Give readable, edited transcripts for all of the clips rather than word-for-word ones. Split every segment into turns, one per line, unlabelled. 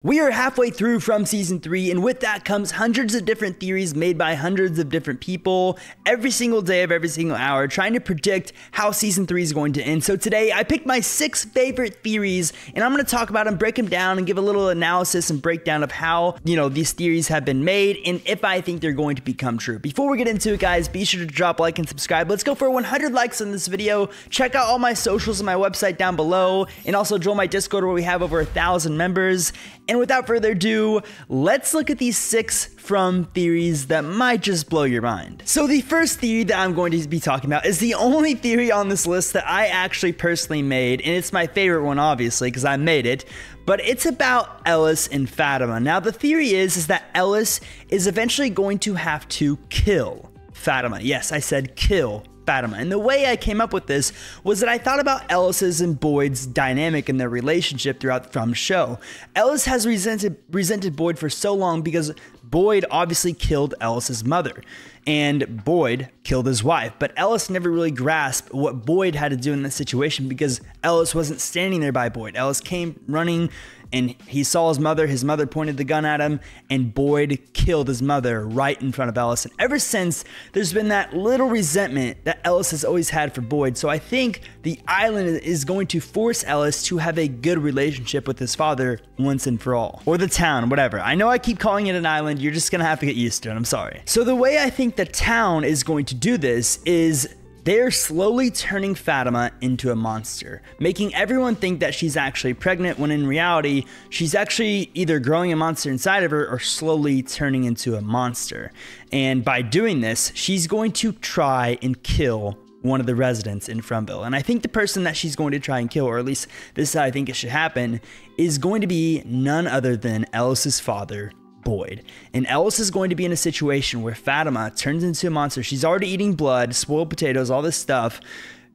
We are halfway through from season 3, and with that comes hundreds of different theories made by hundreds of different people every single day of every single hour, trying to predict how season 3 is going to end. So today I picked my 6 favorite theories, and I'm going to talk about them, break them down, and give a little analysis and breakdown of how, these theories have been made and if I think they're going to become true. Before we get into it, guys, be sure to drop a like and subscribe. Let's go for 100 likes on this video. Check out all my socials and my website down below, and also join my Discord where we have over 1,000 members. And without further ado, let's look at these 6 from theories that might just blow your mind. So the first theory that I'm going to be talking about is the only theory on this list that I actually personally made, and it's my favorite one, obviously, because I made it. But it's about Ellis and Fatima. Now, the theory is that Ellis is eventually going to have to kill Fatima. Yes, I said kill Fatima. And the way I came up with this was that I thought about Ellis's and Boyd's dynamic in their relationship throughout the show. Ellis has resented Boyd for so long because Boyd obviously killed Ellis's mother and Boyd killed his wife, but Ellis never really grasped what Boyd had to do in this situation because Ellis wasn't standing there by Boyd. Ellis came running and he saw his mother pointed the gun at him, and Boyd killed his mother right in front of Ellis. And ever since, there's been that little resentment that Ellis has always had for Boyd. So I think the island is going to force Ellis to have a good relationship with his father once and for all. Or the town, whatever. I know I keep calling it an island, you're just gonna have to get used to it, I'm sorry. So the way I think the town is going to do this is they're slowly turning Fatima into a monster, making everyone think that she's actually pregnant when in reality, she's actually either growing a monster inside of her or slowly turning into a monster. And by doing this, she's going to try and kill one of the residents in Frumville. And I think the person that she's going to try and kill, or at least this is how I think it should happen, is going to be none other than Ellis's father, Boyd. And Ellis is going to be in a situation where Fatima turns into a monster. She's already eating blood, spoiled potatoes, all this stuff,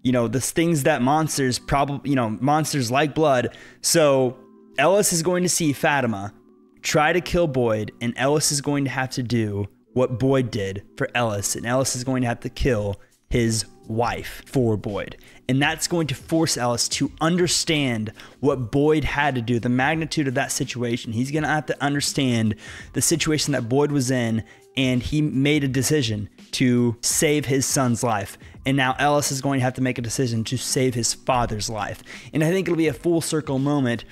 the things that monsters probably, monsters like blood. So Ellis is going to see Fatima try to kill Boyd, and Ellis is going to have to do what Boyd did for Ellis, and Ellis is going to have to kill his wife for Boyd. And that's going to force Ellis to understand what Boyd had to do, the magnitude of that situation. He's going to have to understand the situation that Boyd was in, and he made a decision to save his son's life. And now Ellis is going to have to make a decision to save his father's life. And I think it'll be a full circle moment.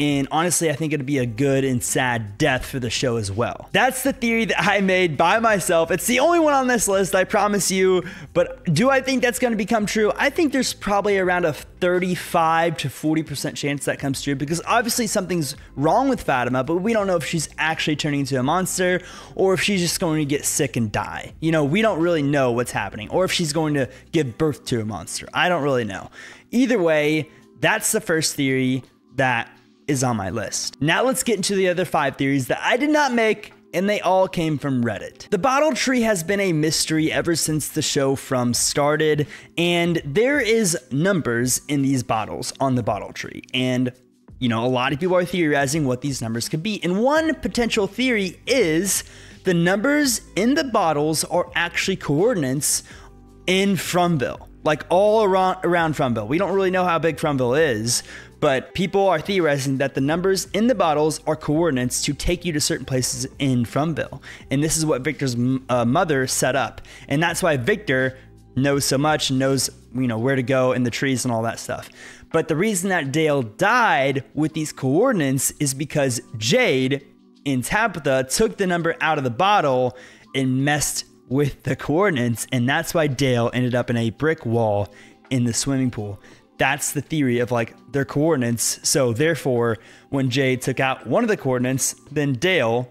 And honestly, I think it'd be a good and sad death for the show as well. That's the theory that I made by myself. It's the only one on this list, I promise you. But do I think that's going to become true? I think there's probably around a 35 to 40% chance that comes true, because obviously something's wrong with Fatima, but we don't know if she's actually turning into a monster or if she's just going to get sick and die. We don't really know what's happening, or if she's going to give birth to a monster. I don't really know. Either way, that's the first theory that is on my list. Now let's get into the other 5 theories that I did not make, and they all came from Reddit. The bottle tree has been a mystery ever since the show started, and there is numbers in these bottles on the bottle tree. And a lot of people are theorizing what these numbers could be. And one potential theory is the numbers in the bottles are actually coordinates in Frumville, like all around Frumville. We don't really know how big Frumville is, but people are theorizing that the numbers in the bottles are coordinates to take you to certain places in Frumville. And this is what Victor's mother set up. And that's why Victor knows so much and knows, where to go in the trees and all that stuff. But the reason that Dale died with these coordinates is because Jade and Tabitha took the number out of the bottle and messed with the coordinates. And that's why Dale ended up in a brick wall in the swimming pool. That's the theory of their coordinates. So therefore, when Jade took out one of the coordinates, then Dale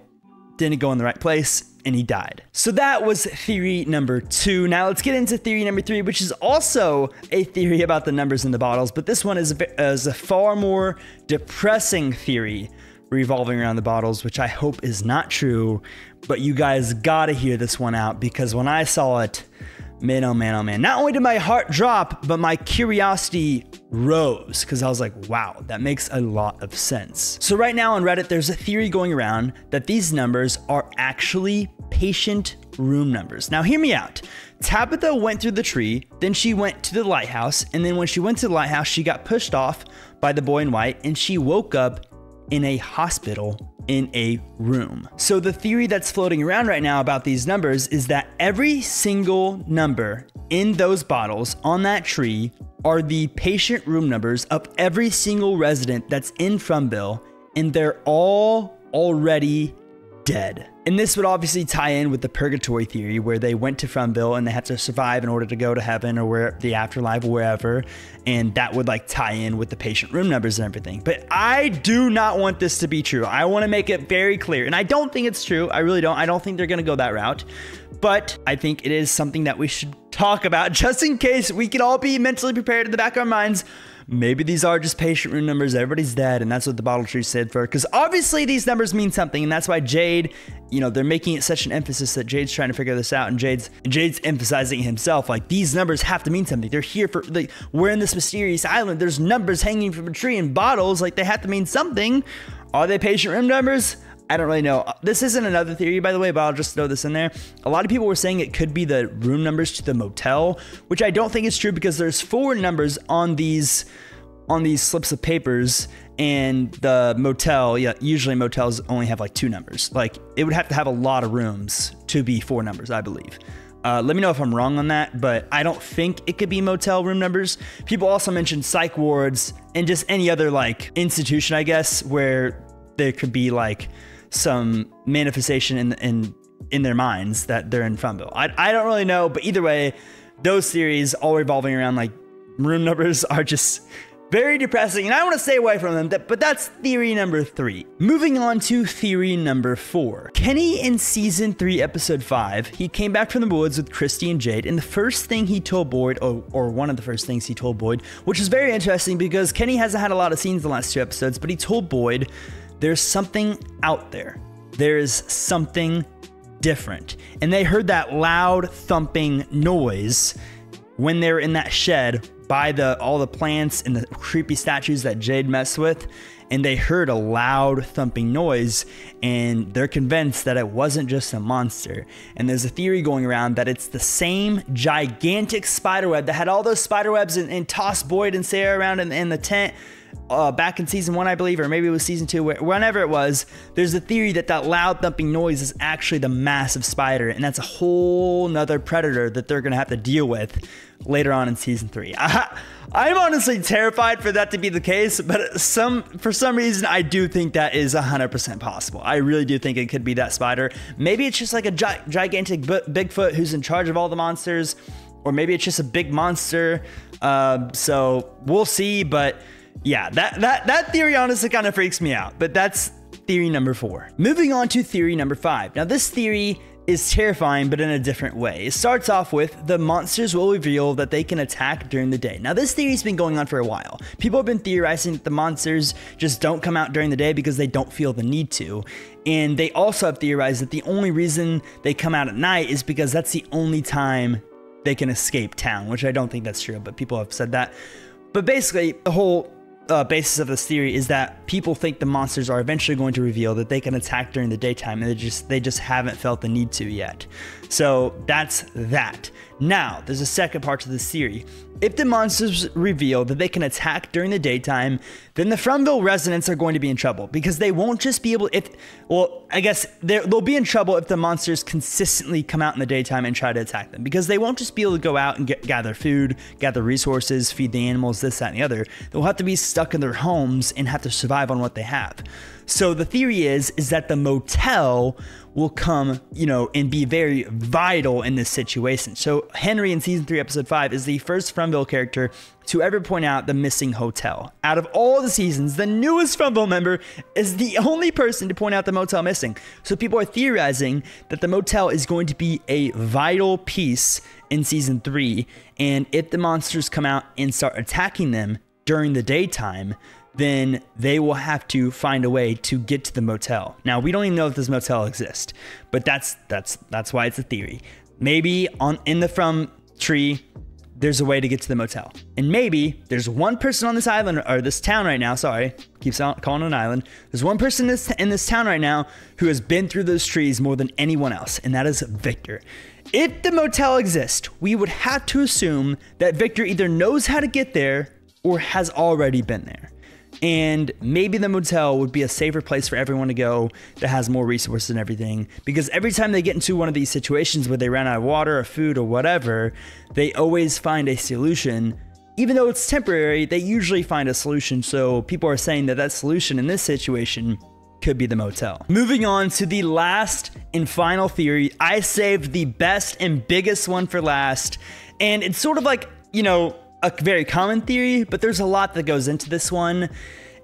didn't go in the right place and he died. So that was theory number 2. Now let's get into theory number 3, which is also a theory about the numbers in the bottles, but this one is a far more depressing theory revolving around the bottles, which I hope is not true, but you guys gotta hear this one out, because when I saw it, man, oh man, oh man. Not only did my heart drop, but my curiosity rose, because I was like, wow, that makes a lot of sense. So right now on Reddit, there's a theory going around that these numbers are actually patient room numbers. Now hear me out. Tabitha went through the tree, then she went to the lighthouse, and then when she went to the lighthouse, she got pushed off by the boy in white, and she woke up in a hospital in a room. So the theory that's floating around right now about these numbers is that every single number in those bottles on that tree are the patient room numbers of every single resident that's in Frumville, and they're all already dead. And this would obviously tie in with the purgatory theory, where they went to Frumville and they had to survive in order to go to heaven or where the afterlife or wherever. And that would like tie in with the patient room numbers and everything. But I do not want this to be true. I want to make it very clear. And I don't think it's true. I really don't. I don't think they're going to go that route. But I think it is something that we should talk about just in case we can all be mentally prepared in the back of our minds. Maybe these are just patient room numbers. Everybody's dead, and that's what the bottle tree said for. Because obviously these numbers mean something, and that's why Jade, you know, they're making it such an emphasis that Jade's trying to figure this out, and Jade's emphasizing himself, like, these numbers have to mean something. They're here for, like, we're in this mysterious island. There's numbers hanging from a tree and bottles, like, they have to mean something. Are they patient room numbers? I don't really know. This isn't another theory, by the way, but I'll just throw this in there. A lot of people were saying it could be the room numbers to the motel, which I don't think is true because there's 4 numbers on these slips of papers, and the motel, yeah, usually motels only have like 2 numbers. Like, it would have to have a lot of rooms to be 4 numbers, I believe. Let me know if I'm wrong on that, but I don't think it could be motel room numbers. People also mentioned psych wards and just any other like institution, I guess, where there could be like some manifestation in their minds that they're in Frumville. I don't really know, but either way, those theories all revolving around like room numbers are just very depressing, and I want to stay away from them, but that's theory number 3. Moving on to theory number 4. Kenny in season 3, episode 5, he came back from the woods with Christy and Jade, and the first thing he told Boyd, or one of the first things he told Boyd, which is very interesting because Kenny hasn't had a lot of scenes in the last 2 episodes, but he told Boyd, there's something out there. There is something different. And they heard that loud thumping noise when they were in that shed by all the plants and the creepy statues that Jade messed with, and they heard a loud thumping noise, and they're convinced that it wasn't just a monster. And there's a theory going around that it's the same gigantic spiderweb that had all those spiderwebs and tossed Boyd and Sarah around in the tent back in season 1, I believe, or maybe it was season 2, whenever it was. There's a theory that loud thumping noise is actually the massive spider, and that's a whole nother predator that they're gonna have to deal with later on in season 3. I'm honestly terrified for that to be the case, but for some reason I do think that is 100% possible. I really do think it could be that spider. Maybe it's just like a gigantic Bigfoot who's in charge of all the monsters, or maybe it's just a big monster. So we'll see, but yeah, that theory honestly kind of freaks me out, but that's theory number 4. Moving on to theory number 5. Now this theory is terrifying, but in a different way. It starts off with the monsters will reveal that they can attack during the day. Now this theory's been going on for a while. People have been theorizing that the monsters just don't come out during the day because they don't feel the need to. And they also have theorized that the only reason they come out at night is because that's the only time they can escape town, which I don't think that's true, but people have said that. But basically, the whole basis of this theory is that people think the monsters are eventually going to reveal that they can attack during the daytime, and they just haven't felt the need to yet. So that's that. Now, there's a second part to this theory. If the monsters reveal that they can attack during the daytime, then the Frumville residents are going to be in trouble because they won't just be able, I guess they'll be in trouble if the monsters consistently come out in the daytime and try to attack them, because they won't just be able to go out and gather food, gather resources, feed the animals, this, that, and the other. They'll have to be stuck in their homes and have to survive on what they have. So the theory is that the motel will come, and be very vital in this situation. So Henry in season 3, episode 5 is the first Frumville character to ever point out the missing hotel. Out of all the seasons, the newest Frumville member is the only person to point out the motel missing. So people are theorizing that the motel is going to be a vital piece in season 3. And if the monsters come out and start attacking them during the daytime, then they will have to find a way to get to the motel. Now, we don't even know if this motel exists, but that's why it's a theory. Maybe in the From tree, there's a way to get to the motel. And maybe there's one person on this island, or this town right now, sorry, keeps calling it an island. There's one person in this town right now who has been through those trees more than anyone else, and that is Victor. If the motel exists, we would have to assume that Victor either knows how to get there or has already been there. and maybe the motel would be a safer place for everyone to go that has more resources and everything, because every time they get into one of these situations where they run out of water or food or whatever, they always find a solution. Even though it's temporary, they usually find a solution. So people are saying that that solution in this situation could be the motel. Moving on to the last and final theory. I saved the best and biggest one for last, and it's sort of like, you know, a very common theory, but there's a lot that goes into this one.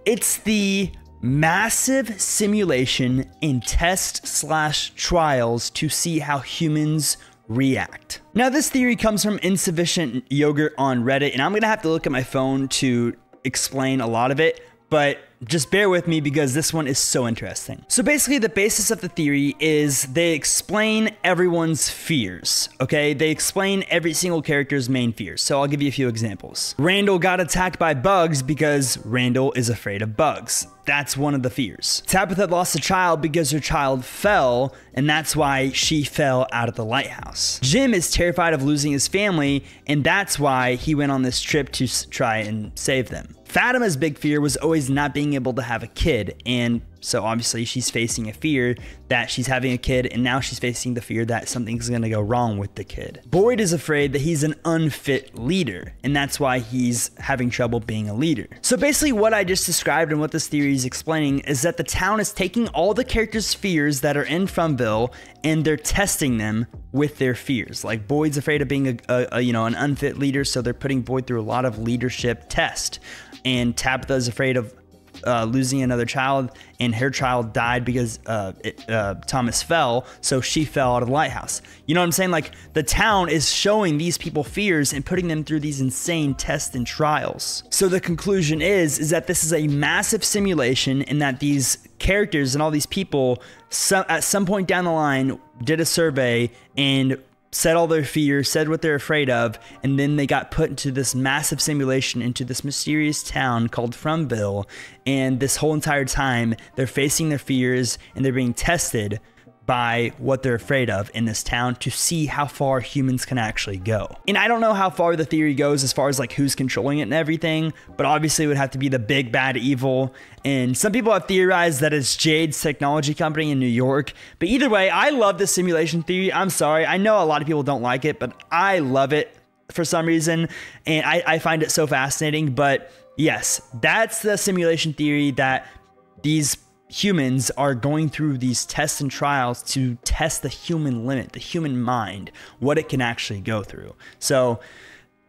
It's the massive simulation and test/trials to see how humans react. Now, this theory comes from Insufficient Yogurt on Reddit, and I'm gonna have to look at my phone to explain a lot of it, but just bear with me because this one is so interesting. So basically, the basis of the theory is they explain everyone's fears, okay? They explain every single character's main fears. So I'll give you a few examples. Randall got attacked by bugs because Randall is afraid of bugs. That's one of the fears. Tabitha lost a child because her child fell, and that's why she fell out of the lighthouse. Jim is terrified of losing his family, and that's why he went on this trip to try and save them. Fatima's big fear was always not being able to have a kid, and so obviously she's facing a fear that she's having a kid, and now she's facing the fear that something's gonna go wrong with the kid. Boyd is afraid that he's an unfit leader, and that's why he's having trouble being a leader. So basically what I just described and what this theory is explaining is that the town is taking all the characters' fears that are in Frumville and they're testing them with their fears. Like Boyd's afraid of being an unfit leader, so they're putting Boyd through a lot of leadership test. And Tabitha is afraid of losing another child, and her child died because Thomas fell, so she fell out of the lighthouse. You know what I'm saying? Like, the town is showing these people fears and putting them through these insane tests and trials. So the conclusion is that this is a massive simulation, and that these characters and all these people at some point down the line did a survey and said all their fears, said what they're afraid of, and then they got put into this massive simulation into this mysterious town called Frumville, and this whole entire time they're facing their fears and they're being tested by what they're afraid of in this town to see how far humans can actually go. And I don't know how far the theory goes as far as like who's controlling it and everything, but obviously it would have to be the big bad evil. And some people have theorized that it's Jade's technology company in New York. But either way, I love this simulation theory. I'm sorry, I know a lot of people don't like it, but I love it for some reason, and I find it so fascinating. But yes, that's the simulation theory, that these humans are going through these tests and trials to test the human limit, the human mind, what it can actually go through. So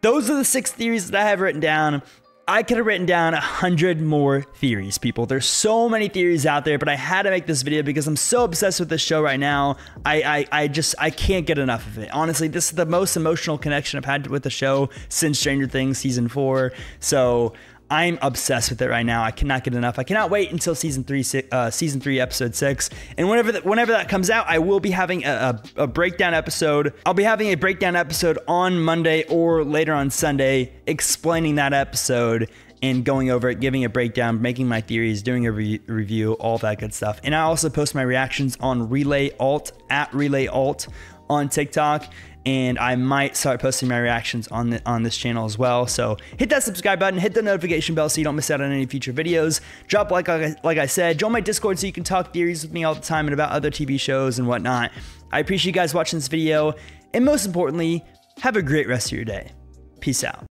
those are the 6 theories that I have written down. I could have written down 100 more theories, people. There's so many theories out there, but I had to make this video because I'm so obsessed with this show right now. I can't get enough of it. Honestly, this is the most emotional connection I've had with the show since Stranger Things season 4. So I'm obsessed with it right now. I cannot get enough. I cannot wait until season 3, episode 6. And whenever that comes out, I will be having a breakdown episode. I'll be having a breakdown episode on Monday or later on Sunday, explaining that episode and going over it, giving a breakdown, making my theories, doing a review, all that good stuff. And I also post my reactions on RelayAlt, at RelayAlt on TikTok. And I might start posting my reactions on this channel as well. So hit that subscribe button, hit the notification bell so you don't miss out on any future videos. Drop like I said, join my Discord so you can talk theories with me all the time and about other TV shows and whatnot. I appreciate you guys watching this video, and most importantly, have a great rest of your day. Peace out.